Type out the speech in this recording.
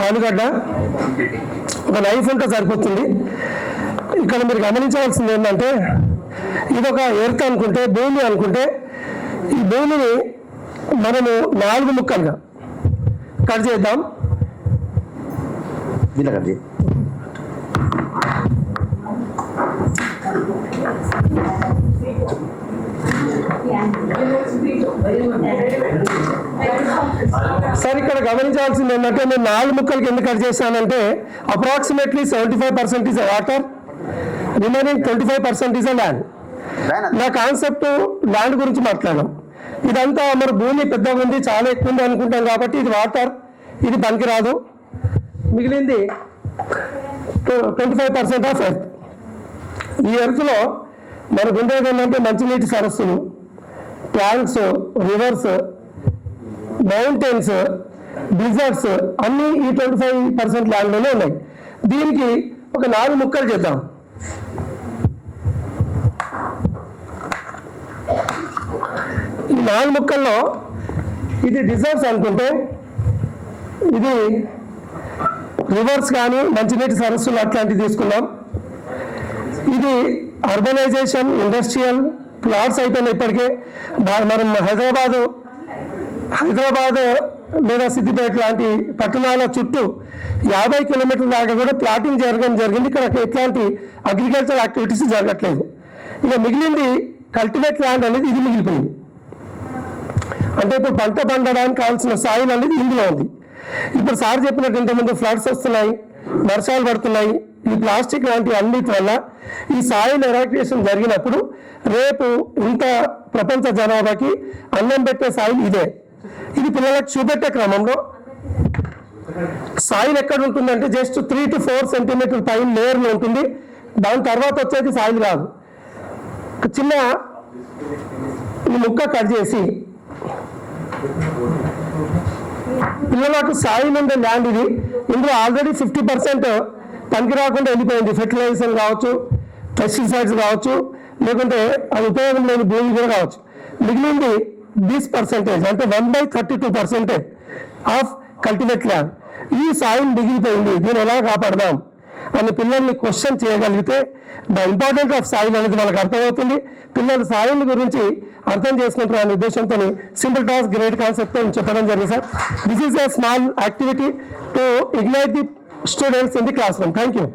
ఆలుగడ్డ, ఒక నైఫ్ ఉంటే సరిపోతుంది. ఇక్కడ మీరు గమనించవలసింది ఏంటంటే ఇదొక ఎర్త్ అనుకుంటే, భూమి అనుకుంటే, ఈ భూమిని మనము 4 ముక్కలుగా కట్ చేద్దాం. సార్ ఇక్కడ గమనించాల్సింది ఏంటంటే నేను 4 ముక్కలకి ఎందుకు కట్ చేశానంటే approximately 75% is water, remaining 25% is land. నా కాన్సెప్ట్ ల్యాండ్ గురించి మాట్లాడాం. ఇదంతా మరి భూమి పెద్దగా ఉంది, చాలా ఎక్కువ ఉంది అనుకుంటాం కాబట్టి ఇది వాటర్, ఇది పనికిరాదు. మిగిలింది 25% ఆఫ్ ఎర్త్. ఈ ఎర్త్లో మనకు ఉండేది ఏంటంటే మంచినీటి సరస్సులు, ప్లాంట్స్, రివర్స్, మౌంటైన్స్, డిజర్ట్స్ అన్నీ ఈ 25% ల్యాండ్లోనే ఉన్నాయి. దీనికి ఒక 4 ముక్కలు చేద్దాం. ఈ 4 ముక్కల్లో ఇది డిజర్ట్స్ అనుకుంటే, ఇది రివర్స్ కానీ మంచినీటి సరస్సులు అట్లాంటివి తీసుకున్నాం. ఇది అర్బనైజేషన్, ఇండస్ట్రియల్ ప్లాట్స్ అయిపోయినాయి ఇప్పటికే. మనం హైదరాబాద్ లేదా సిద్దిపేట లాంటి పట్టణాల చుట్టూ 50 కిలోమీటర్ల దాకా కూడా ప్లాటింగ్ జరగడం జరిగింది. ఇక్కడ ఎట్లాంటి అగ్రికల్చర్ యాక్టివిటీస్ జరగట్లేదు. ఇక మిగిలింది కల్టివేట్ ల్యాండ్ అనేది ఇది మిగిలిపోయింది. అంటే ఇప్పుడు పంట పండడానికి కావాల్సిన సాయిల్ అనేది ఇందులో ఉంది. ఇప్పుడు సార్ చెప్పినట్టు ఇంతకుముందు ఫ్లడ్స్ వస్తున్నాయి, వర్షాలు పడుతున్నాయి, ఈ ప్లాస్టిక్ లాంటి అన్నిటి వల్ల ఈ సాయిల్ ఎరాక్టివేషన్ జరిగినప్పుడు రేపు ఇంత ప్రపంచ జనాభాకి అన్నం పెట్టే సాయిల్ ఇదే. ఇది పిల్లలకు చూపెట్టే క్రమంలో సాయిల్ ఎక్కడ ఉంటుందంటే జస్ట్ 3 to 4 సెంటీమీటర్ పైన లేయర్లో ఉంటుంది. దాని తర్వాత వచ్చేది సాయిల్ కాదు. చిన్న ఈ ముక్క కట్ చేసి పిల్లలకు సాయిల్ ఉండే ల్యాండ్ ఇది. ఇందులో ఆల్రెడీ 50% పనికి రాకుండా వెళ్ళిపోయింది. ఫెర్టిలైజేషన్ కావచ్చు, పెస్టిసైడ్స్ కావచ్చు, లేకుంటే అది ఉపయోగం లేని భూమి కూడా కావచ్చు. మిగిలింది దిస్ పర్సెంటేజ్ అంటే 1/32% ఆఫ్ కల్టివేట్ ల్యాండ్. ఈ సాయిల్ మిగిలిపోయింది, దీన్ని ఎలా కాపాడదాం అని పిల్లల్ని క్వశ్చన్ చేయగలిగితే ద ఇంపార్టెన్స్ ఆఫ్ సాయిల్ అనేది వాళ్ళకి అర్థమవుతుంది. పిల్లలు సాయిల్ గురించి అర్థం చేసుకుంటారు అనే ఉద్దేశంతో సింపుల్ టాస్క్ గ్రేట్ కాన్సెప్ట్ చెప్పడం జరిగింది sir. This is a small activity to ignite the students in the class room. Thank you.